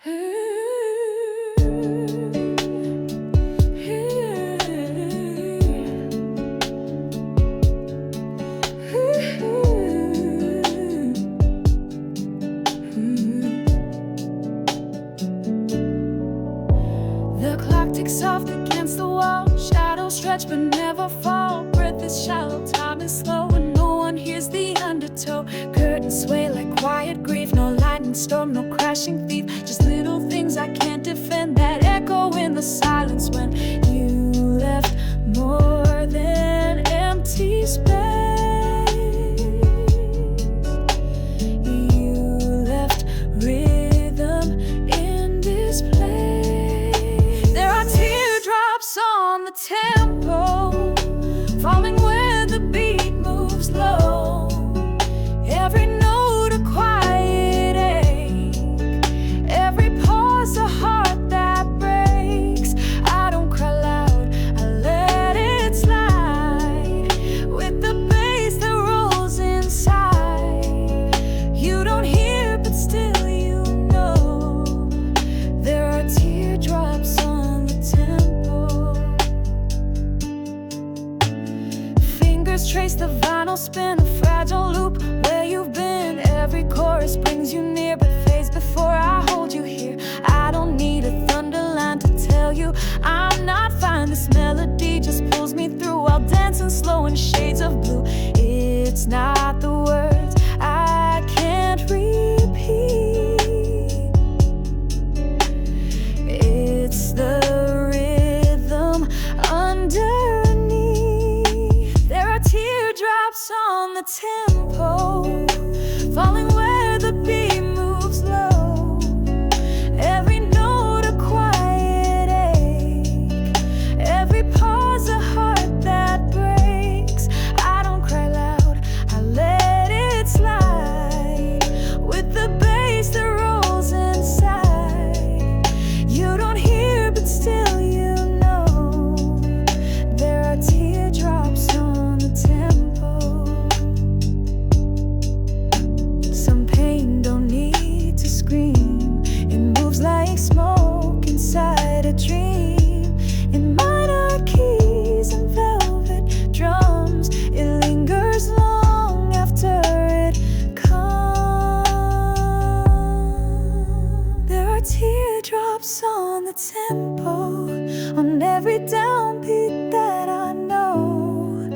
The clock ticks soft against the wall. Shadows stretch but never fall. Breath is shallow, time is slow, and no one hears the undertow. Curtains sway like quiet grief. No lightning storm, no crashing thief. Just little things I can't defend that echo in the silence when you left more than empty space. You left rhythm in this place. There are teardrops on the tempo, falling where the beat moves low. Every note a quiet ache, every pause a heart that breaks. I don't cry loud, I let it slide with the bass that rolls inside. You don't hear but still you know there are teardrops on the tempo. Fingers trace the vinyl, spin a fragile loop. Where you've been, every chorus brings you near, but fades before I hold you here. I don't need a thunder line to tell you I'm not fine. This melody just pulls me through while dancing slow in shades of blue. It's not the words I can't repeat, it's the rhythm underneath. There are teardrops on the tempo, falling where the beat moves low. Every note a quiet ache, every pause a heart that breaks. I don't cry loud, I let it slide with the bass that rolls inside. You don't hear but still you know there are teardrops on the tempo. Some pain don't need to scream, it moves like smoke inside a dream. In minor keys and velvet drums, it lingers long after it comes. There are teardrops on the tempo, on every downbeat that I know.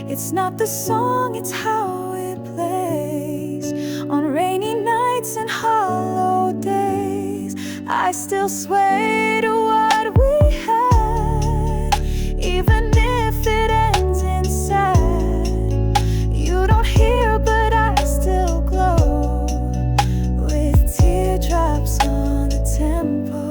It's not the song, it's how it plays. On rainy nights and hollow days, I still sway to what we had, even if it ends in sad. You don't hear but I still glow with teardrops on the tempo.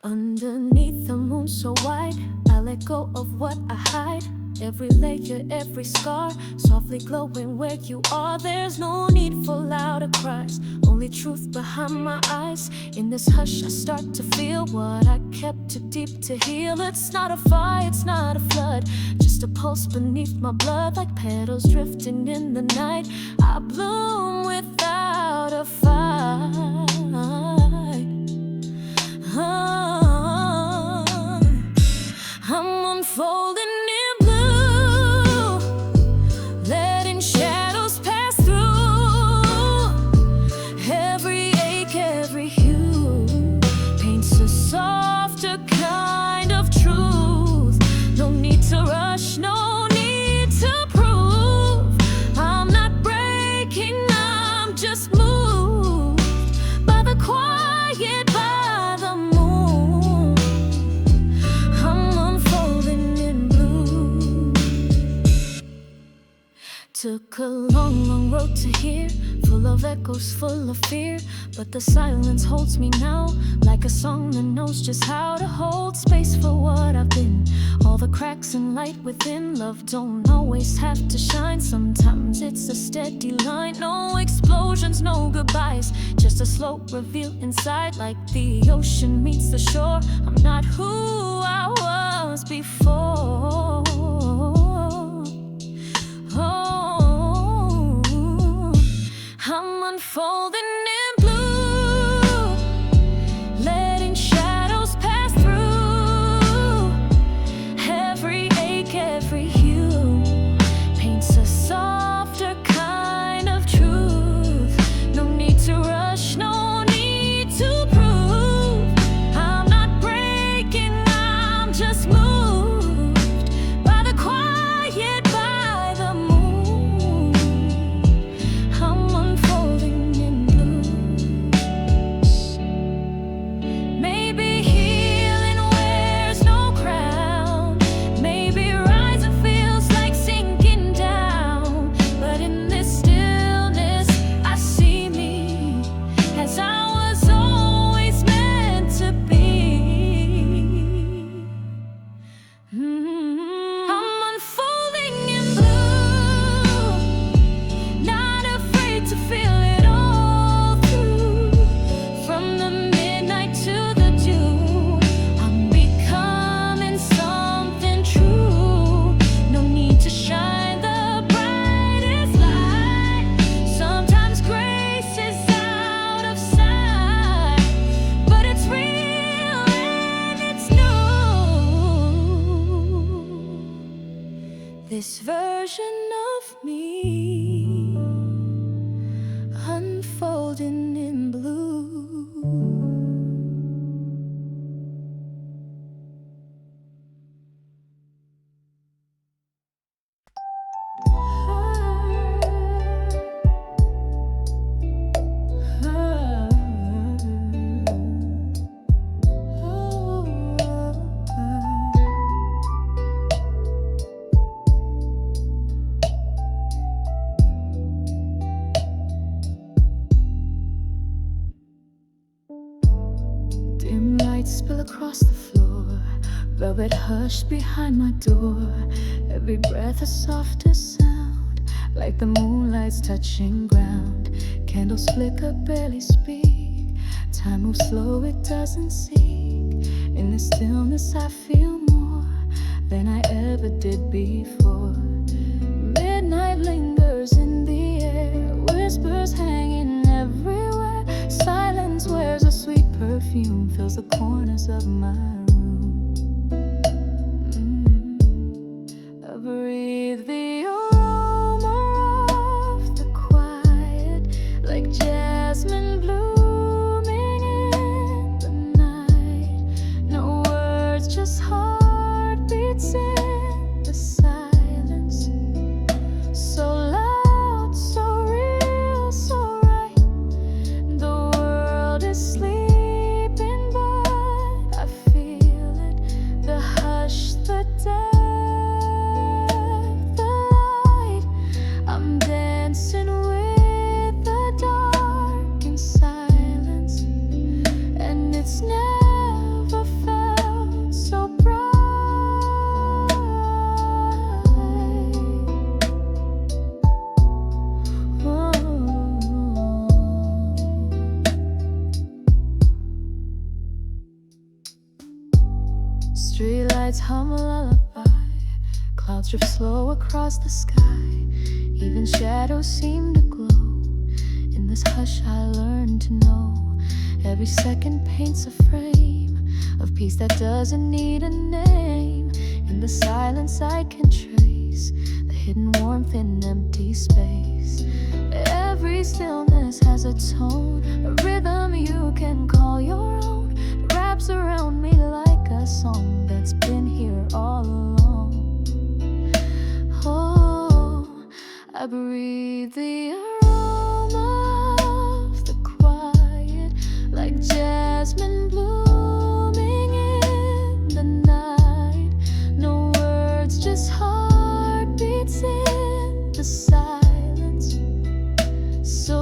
Underneath the moon so wide, I let go of what I hide. Every layer, every scar, softly glowing where you are. There's no need for louder cries, only truth behind my eyes. In this hush I start to feel what I kept too deep to heal. It's not a fire, it's not a flood, just a pulse beneath my blood. Like petals drifting in the night, I bloom without a fight. I'm unfolding in blue, letting shadows pass through. Every ache, every hue paints a softer kind of truth. No need to rush, no need to prove. I'm not breaking, I'm just moved by the quiet, by the moon. I'm unfolding in blue. Took a long, long road to here, full full of echoes, full of fear. But the silence holds me now, like a song that knows just how to hold space for what I've been. All the cracks and light within, love don't always have to shine. Sometimes it's a steady line, no explosions, no goodbyes, just a slow reveal inside, like the ocean meets the shore. I'm not who I was before. Oh, I'm unfolding in blue, letting shadows pass through. Every ache, every hue paints a softer kind of truth. No need to rush, no need to prove. I'm not breaking, I'm just moved by the quiet, by the moon. I'm unfolding in blue. Maybe healing wears no crown, maybe rising feels like sinking down. But in this stillness I see me as I was always meant to be. I'm unfolding in blue, not afraid to feel it all through. From the midnight to the dew, I'm becoming something true. No need to shine the brightest light. Sometimes grace is out of sight, but it's real and it's new. This version of me unfolding in blue. Dim lights spill across the floor, velvet hush behind my door. Every breath a softer sound, like the moonlight's touching ground. Candles flicker, barely speak. Time moves slow, it doesn't seek. In the stillness I feel more than I ever did before. Midnight lingers in the air, whispers hanging everywhere. Silence wears a sweet perfume, fills the corners of my room. I breathe the aroma of the quiet, like jasmine blooming in the night. No words, just heartbeats in the silence. So loud, so real, so right. The world is sleeping, but I feel it. The hush, the depth, the light. I'm dancing with the dark in silence, and it's never felt so bright. Streetlights hum a lullaby, clouds drift slow across the sky. Even shadows seem to glow. In this hush I learn to know every second paints a frame of peace that doesn't need a name. In the silence I can trace the hidden warmth in empty space. Every stillness has a tone, a rhythm you can call your own. It wraps around me like a song that's been here all along. Oh, I breathe the aroma of the quiet, like jasmine blooming in the night. No words, just heartbeats in the silence. So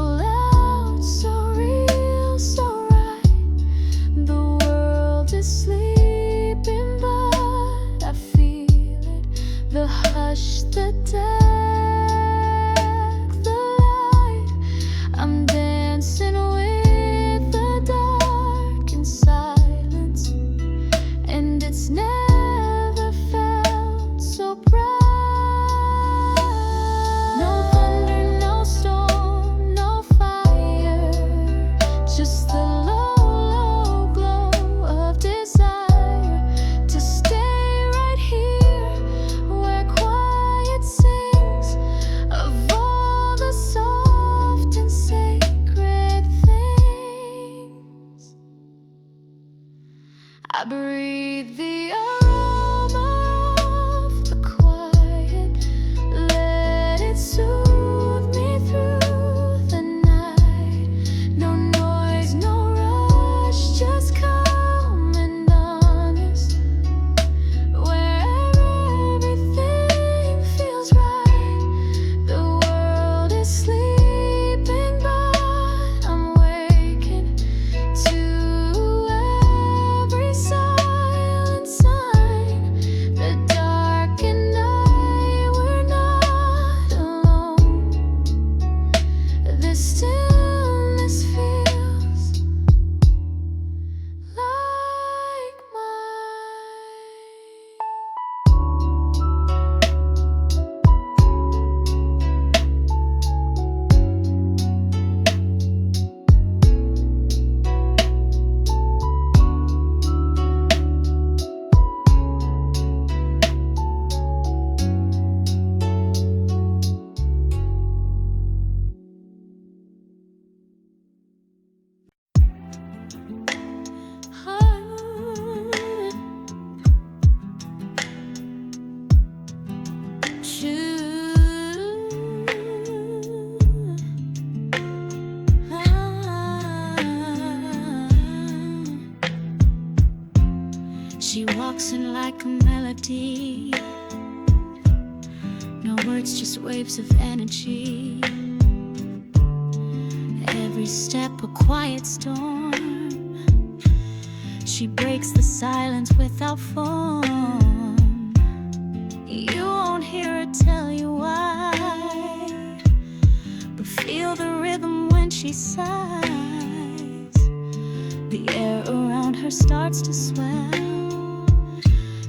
like a melody. No words, just waves of energy. Every step a quiet storm. She breaks the silence without form. You won't hear her tell you why, but feel the rhythm when she sighs. The air around her starts to swell.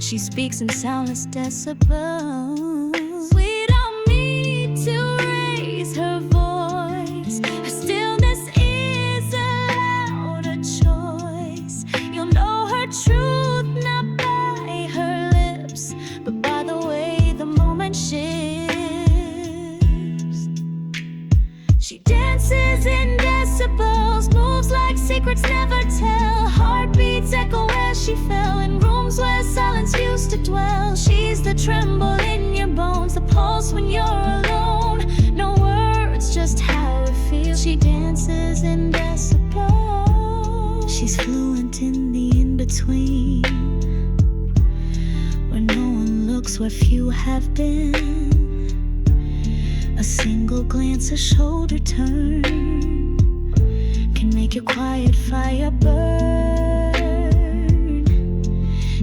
She speaks in soundless decibels. We don't need to raise her voice. Her stillness is a louder choice. You'll know her truth not by her lips, but by the way the moment shifts. She dances in decibels, moves like secrets never tell. Heartbeats echo where she fell, in rooms where silence used to dwell. She's the tremble in your bones, the pulse when you're alone. No words, just how it feels. She dances in decibels. She's fluent in the in-between, where no one looks, where few have been. A single glance, a shoulder turn, can make your quiet fire burn.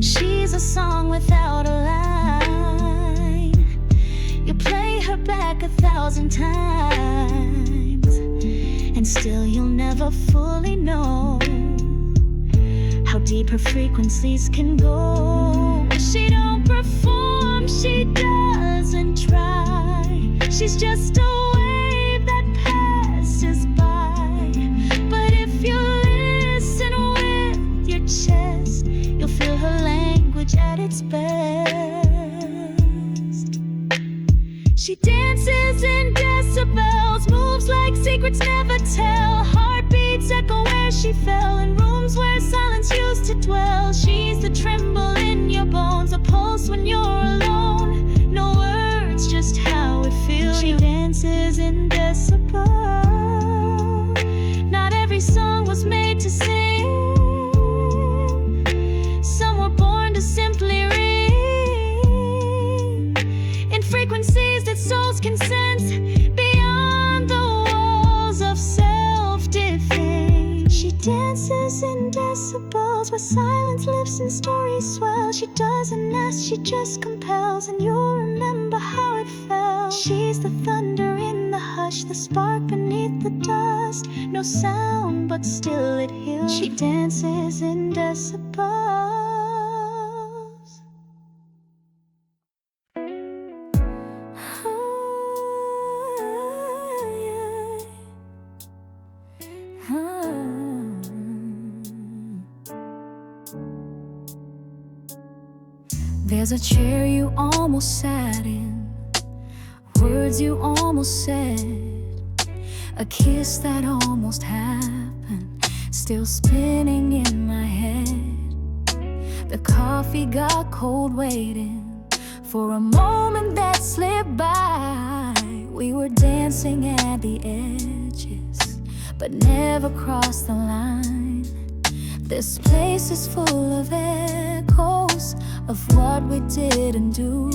She's a song without a line. You play her back 1,000 times, and still you'll never fully know how deep her frequencies can go. She don't perform, she doesn't try. She's just a wave that passes by. But if you listen with your chest, you'll feel her language at its best. She dances in decibels, moves like secrets never tell. Heartbeats echo where she fell, in rooms where silence used to dwell. She's the tremble in your bones, a pulse when you're alone. No words, just how it feels. She dances in decibels. Not every song was made to sing. Some were born to simply ring in frequencies that souls can sense, beyond the walls of self-defense. She dances in decibels, where silence lives and stories swell. She doesn't ask, she just compels, and you'll remember how it felt. She's the thunder in the hush, the spark beneath the dust. No sound, but still it heals. She dances in decibels. There's a chair you almost sat in, words you almost said, a kiss that almost happened, still spinning in my head. The coffee got cold waiting for a moment that slipped by. We were dancing at the edges, but never crossed the line. This place is full of echoes of what we didn't do,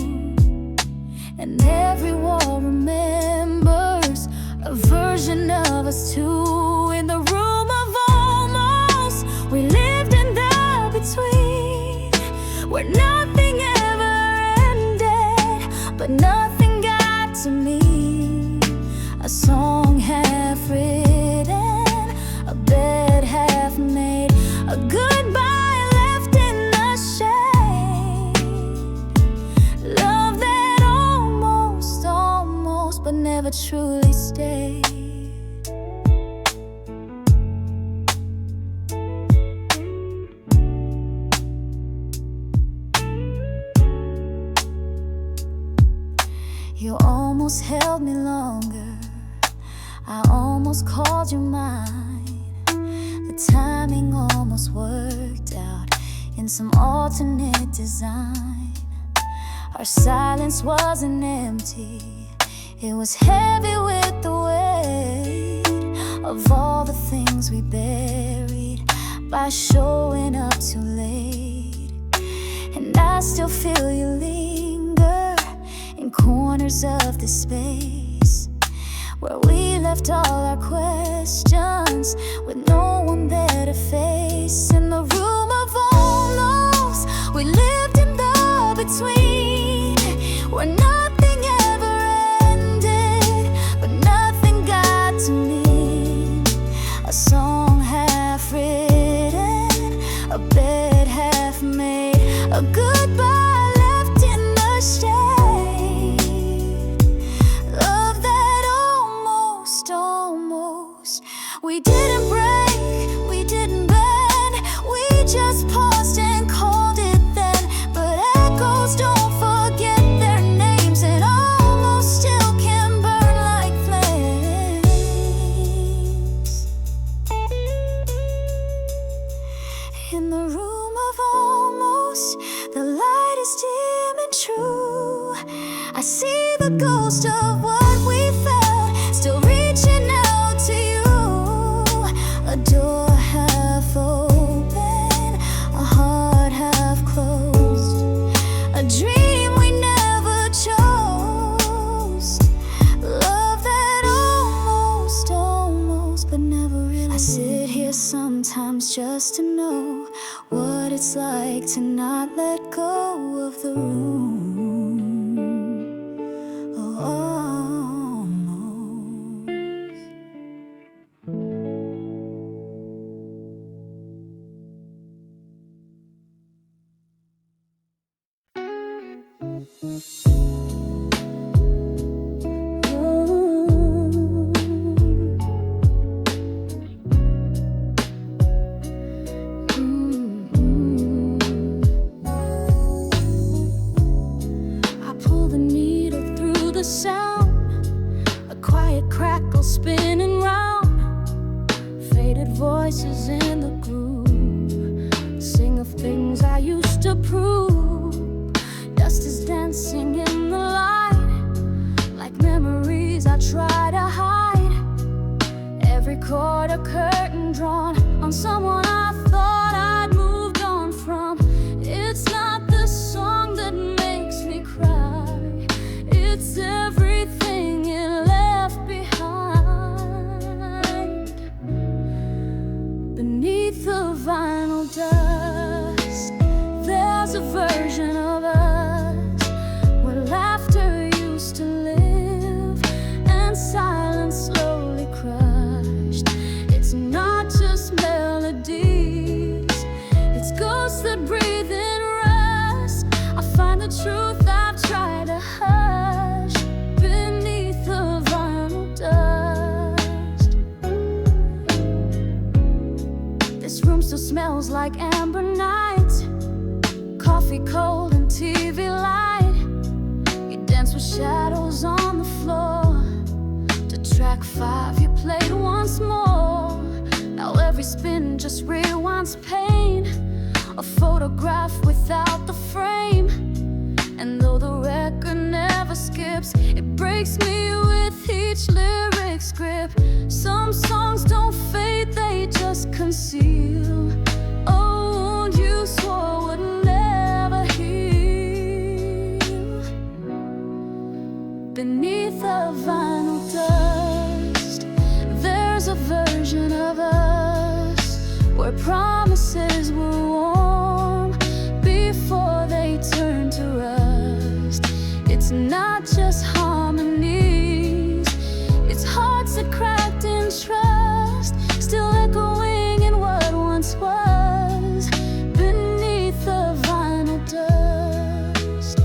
and every wall remembers a version of us two. In the room of almost, we lived in the between, where nothing ever ended, but nothing got to me. A song half written, a bed half made, a goodbye left in the shade. Love that almost, but never truly stayed. You almost held me longer, I almost called you mine. The timing almost worked out in some alternate design. Our silence wasn't empty, it was heavy with the weight of all the things we buried by showing up too late. And I I still feel you linger in corners of the space where we left all our questions with no one there to face. In the room of almost, we lived in the between, where nothing ever ended, but nothing got to me. A song half written, a bed half made, a goodbye left in the shade. Love that almost, almost. We didn't break, we didn't bend, we just paused and called it then. But echoes don't forget their names, and almost still can burn like flames. In the room of almost, the light is dim and true. I see the ghost of what we felt, still reaching out to you. A door half open, a heart half closed, a dream we never chose. Love that almost, almost, but never really. I sit here sometimes just to know what it's like to not let go of the room. Oh, almost. I pull the needle through the sound, a quiet crackle spinning round, faded voices in the groove, sing of things I used to prove. Dust is dancing in the light, like memories I try to hide. Every chord a curtain drawn on someone I thought I'd moved on from. It's not the song that makes me cry, it's everything it left behind. Beneath the vinyl dust, there's a version of us where laughter used to live and silence slowly crushed. It's not just melodies, it's ghosts that breathe in rust. I find the truth I've tried to hush beneath the vinyl dust. This room still smells like amber night, coffee cold and TV light. You dance with shadows on the floor. To track 5 you played once more. Now every spin just rewinds pain, a photograph without the frame. And though the record never skips, it breaks me with each lyric's grip. Some songs don't fade, they just conceal a wound you swore would never heal. Beneath the vinyl dust, there's a version of us where promises were warm before they turned to rust. It's not just harmonies, it's hearts that cracked in trust, still echoing in what once was beneath the vinyl dust.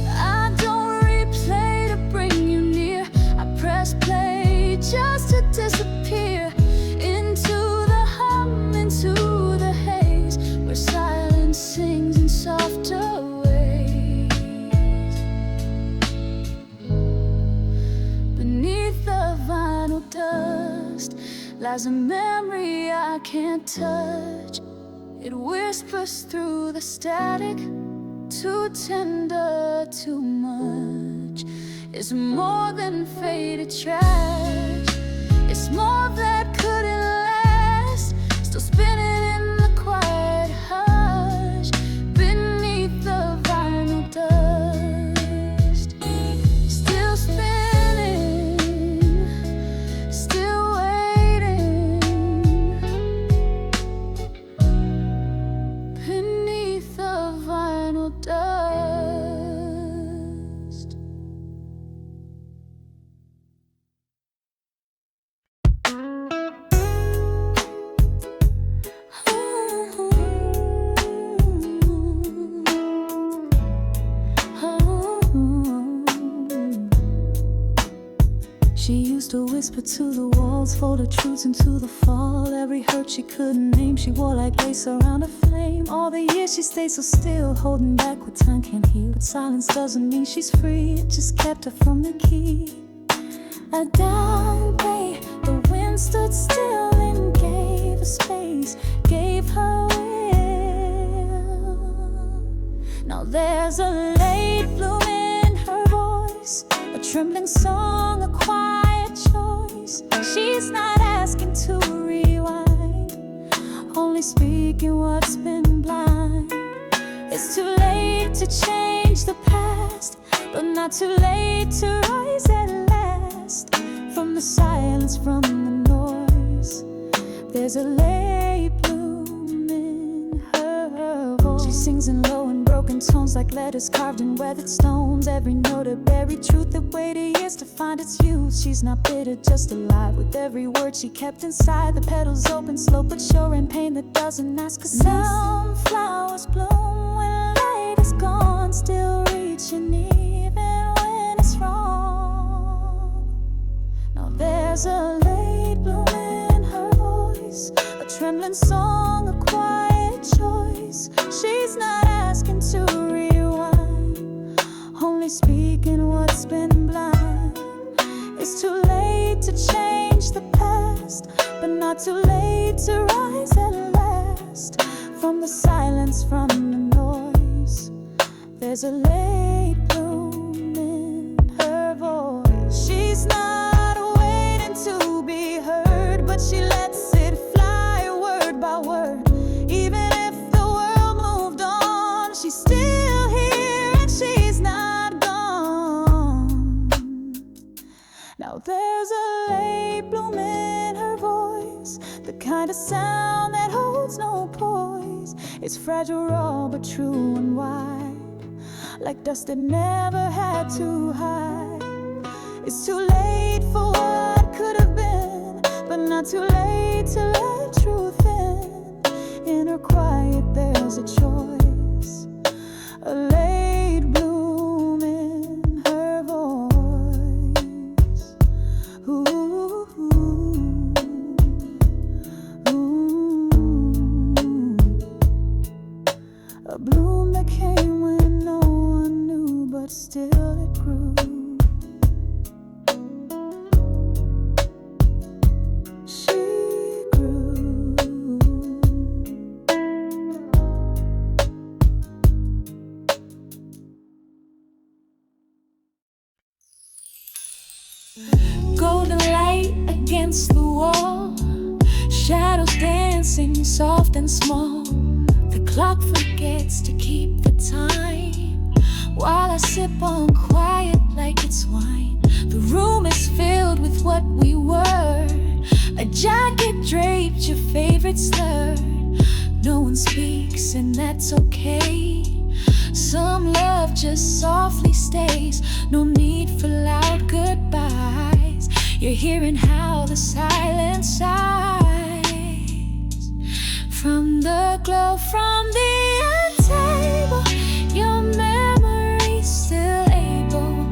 I don't replay to bring you near, I press play just to disappear into the hum, into the haze, where silence sings in softer ways. Beneath the vinyl dust lies a memory I can't touch. It whispers through the static, too tender, too much. It's more than faded trash, it's more that couldn't last, still spinning in the quiet hush. She used to whisper to the walls, fold her truths into the fall. Every hurt she couldn't name, she wore like lace around a flame. All the years she stayed so still, holding back what time can't heal. But silence doesn't mean she's free, it just kept her from the key. A downplay, the wind stood still and gave her space, gave her will. Now there's a late bloom in her voice, a trembling song, a quiet choice. She's not asking to rewind, only speaking what's been blind. It's too late to change the past, but not too late to rise at last. From the silence, from the noise, there's a late bloom in her voice. She sings in low and broken tones like letters carved in weathered stones. Every note a buried truth that waited years to find its use. She's not bitter, just alive with every word she kept inside. The petals open, slow but sure, in pain that doesn't ask a sense. Some flowers bloom when light is gone, still reaching even when it's wrong. Now there's a late bloom in her voice, a trembling song, a quiet choice. She's not asking to rewind, only speaking what's been blind. It's too late to change the past, but not too late to rise at last. From the silence, from the noise, there's a late bloom in her voice. She's not waiting to be heard, but she lets it fly word by word. Even if the world moved on, she's still here and she's not gone. Now there's a late bloom in her voice, the kind of sound that holds no poise. It's fragile, raw, but true and wide, like dust that never had to hide. It's too late for what could have been, but not too late to let truth in. In her quiet there's a choice, a late bloom in her voice. Ooh, ooh, ooh. A bloom that came when no one knew, but still it grew. She grew. Golden light against the wall, shadows dancing soft and small. The clock forgets to keep the time, while I sip on quiet like it's wine. The room is filled with what we were, a jacket draped your favorite slur. No one speaks and that's okay. Some love just softly stays, no need for loud goodbyes. You're hearing how the silence sighs. From the glow from the end table, your memory's still able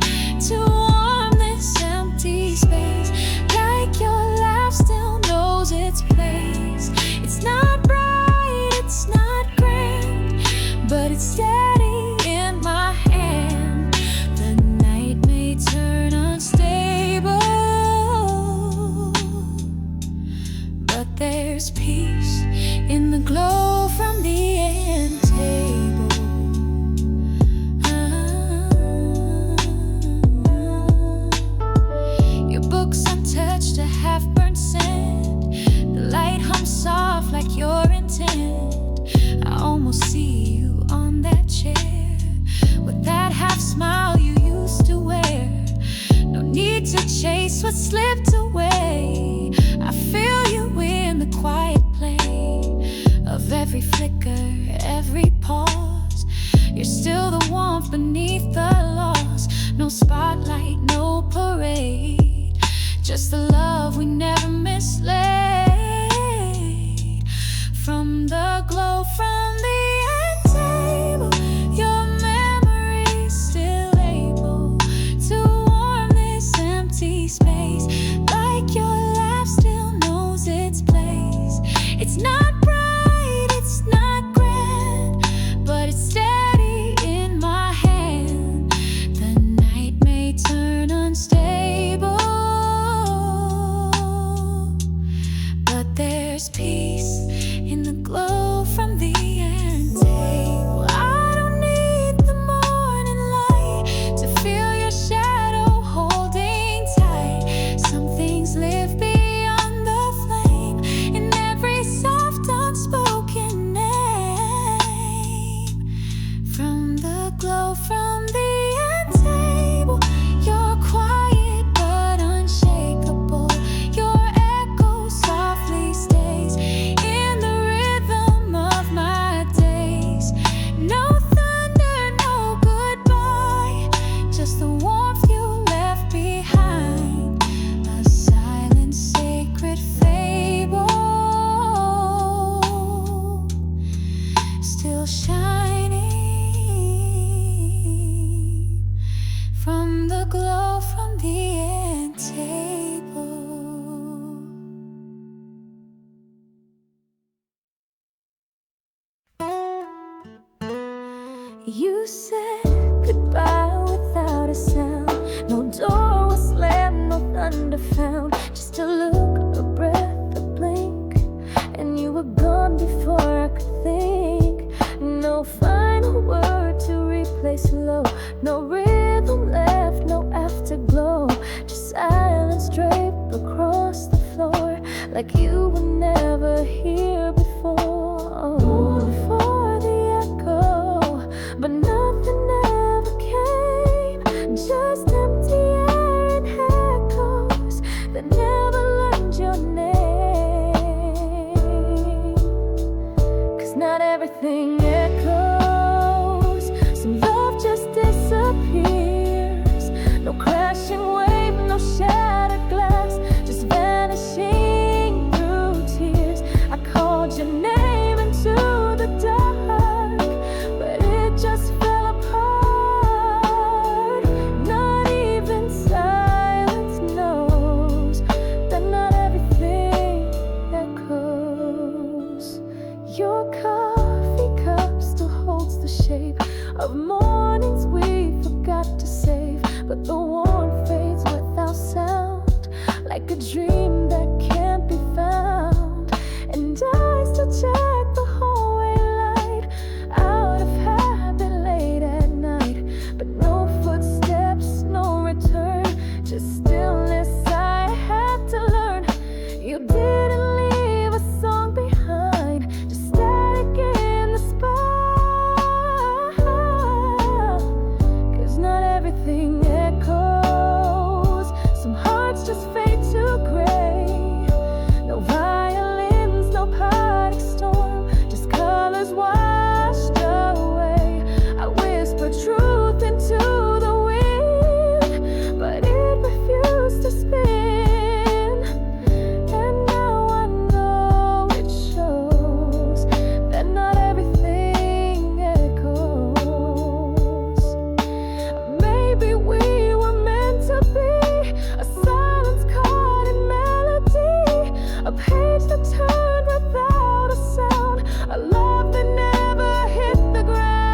to warm this empty space, like your laugh still knows its place. It's not bright, it's not grand, but it's steady in my hand. The night may turn unstable, but there's peace in the glow from the end table. Your books untouched, a half-burnt scent. The light hums soft like your intent. I almost see you on that chair, with that half smile you used to wear. No need to chase what slipped away. I feel you in the quiet play of every flicker, every pause. You're still the warmth beneath the loss. No spotlight, no parade, just the love we never mislaid. From the glow from the end table, your memory's still able to warm this empty space, You said goodbye without a sound. No door was slammed, no thunder found. Just a look, a breath, a blink, and you were gone before I could think. No final word to replace low. No rhythm left, no afterglow. Just silence draped across the floor, like you were never here before. For the echo, but nothing ever came. Just empty air and echoes that never learned your name. 'Cause not everything echoes. Some love just disappears. No crashing wave, no shattered glass, just vanishing through tears. I called your name into the dark, but it just fell apart. Not even silence knows that not everything echoes. Your coffee cup still holds the shape of mornings we forgot to save, but the warmth fades without sound, like a dream that can't be found. And I still check the hallway light, out of habit late at night, but no footsteps, no return, just stillness I had to learn. You didn't leave a song behind, just static in the spine. 'Cause not everything echoes. Some hearts just fade to gray. No violins, no party storm, just colors washed away. I whisper truth into the wind, but it refused to spin. And now I know it shows that not everything echoes. Maybe we were meant to be a silence caught in melody, a page that turned without a sound, a love that never hit the ground.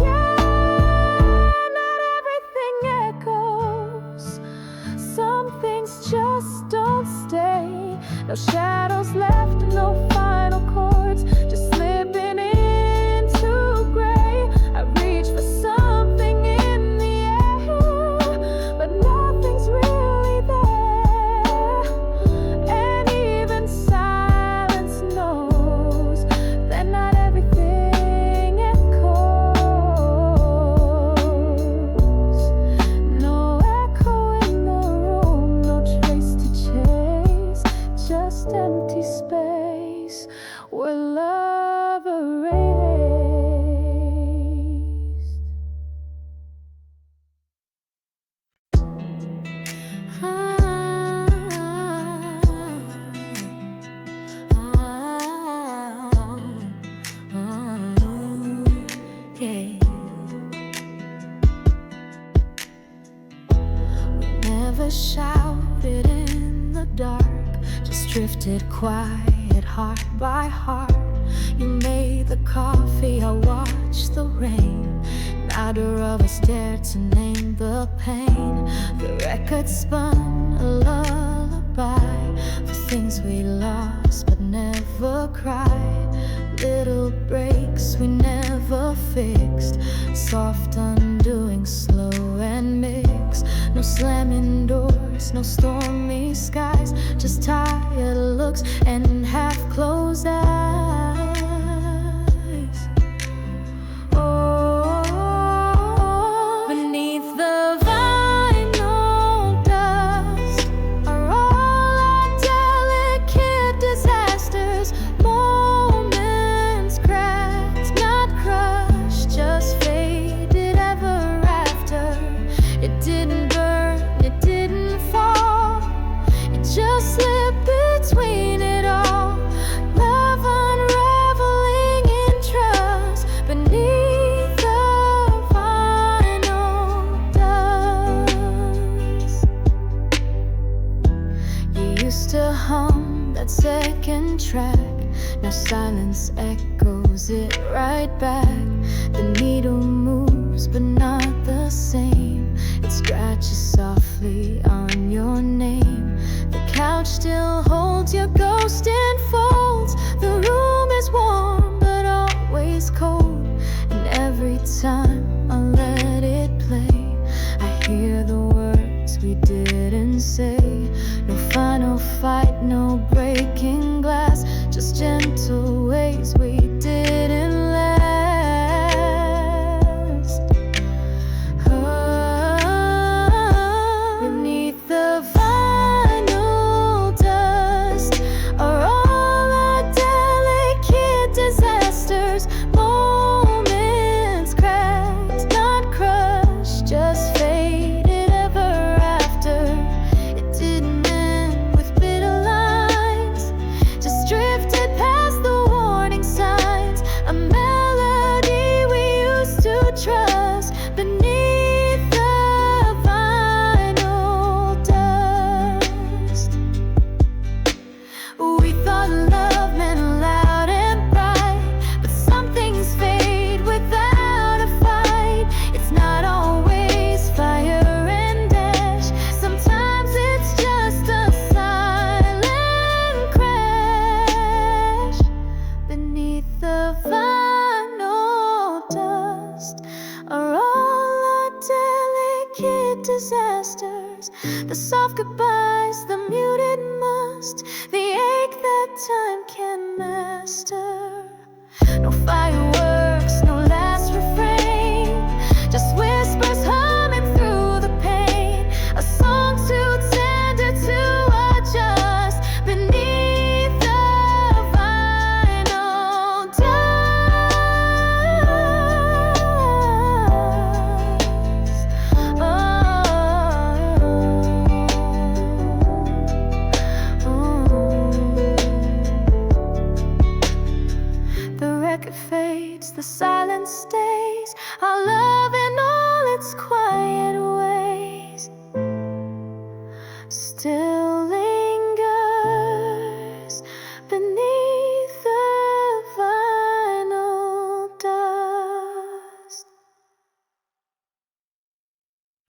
Yeah, not everything echoes. Some things just don't stay. No shadows left, no final chords, just slipping into gray. I reach for something in the air, but nothing's really there. And even silence knows that not everything echoes. No echo in the room, no trace to chase, just empty space where love erased. Yeah. We never shouted in the dark, just drifted quiet, heart by heart. You made the coffee, I watched the rain. Neither of us dared to name the pain. The record spun a lullaby for things we lost but never cried. Little breaks we never fixed, soft undoing, slow and mixed. No slamming doors, no stormy skies, just tired looks and half-closed eyes. Oh, beneath the vinyl dust are all our delicate disasters. Moments cracked, not crushed, just faded ever after. It didn't burn, it didn't fall, it just slipped between it all. Love unraveling in trust beneath the vinyl dust. You used to hum that second track, now silence echoes lose it right back. The needle moves but not the same. It scratches softly on your name. The couch still holds your ghost in folds. The room is warm but always cold. And every time I let it play, I hear the words we didn't say. No final fight, no breaking glass, just gentle ways we didn't last. Beneath the vinyl dust are all our delicate disasters. Moments cracked, not crushed, just faded ever after. It didn't end with bitter lines, just drifted past the warning signs. A melody we used to trust beneath the vinyl dust. We thought love meant loud and bright, but some things fade without a fight. It's not always fire and ash. Sometimes it's just a silent crash. Beneath the vinyl dust are all our delicate disasters. The soft goodbyes, the muted must, the ache that time can master. No fireworks, no last refrain, just whispers humming through the pain. A song too tender to adjust beneath the vinyl dust. The record fades, the silence stays.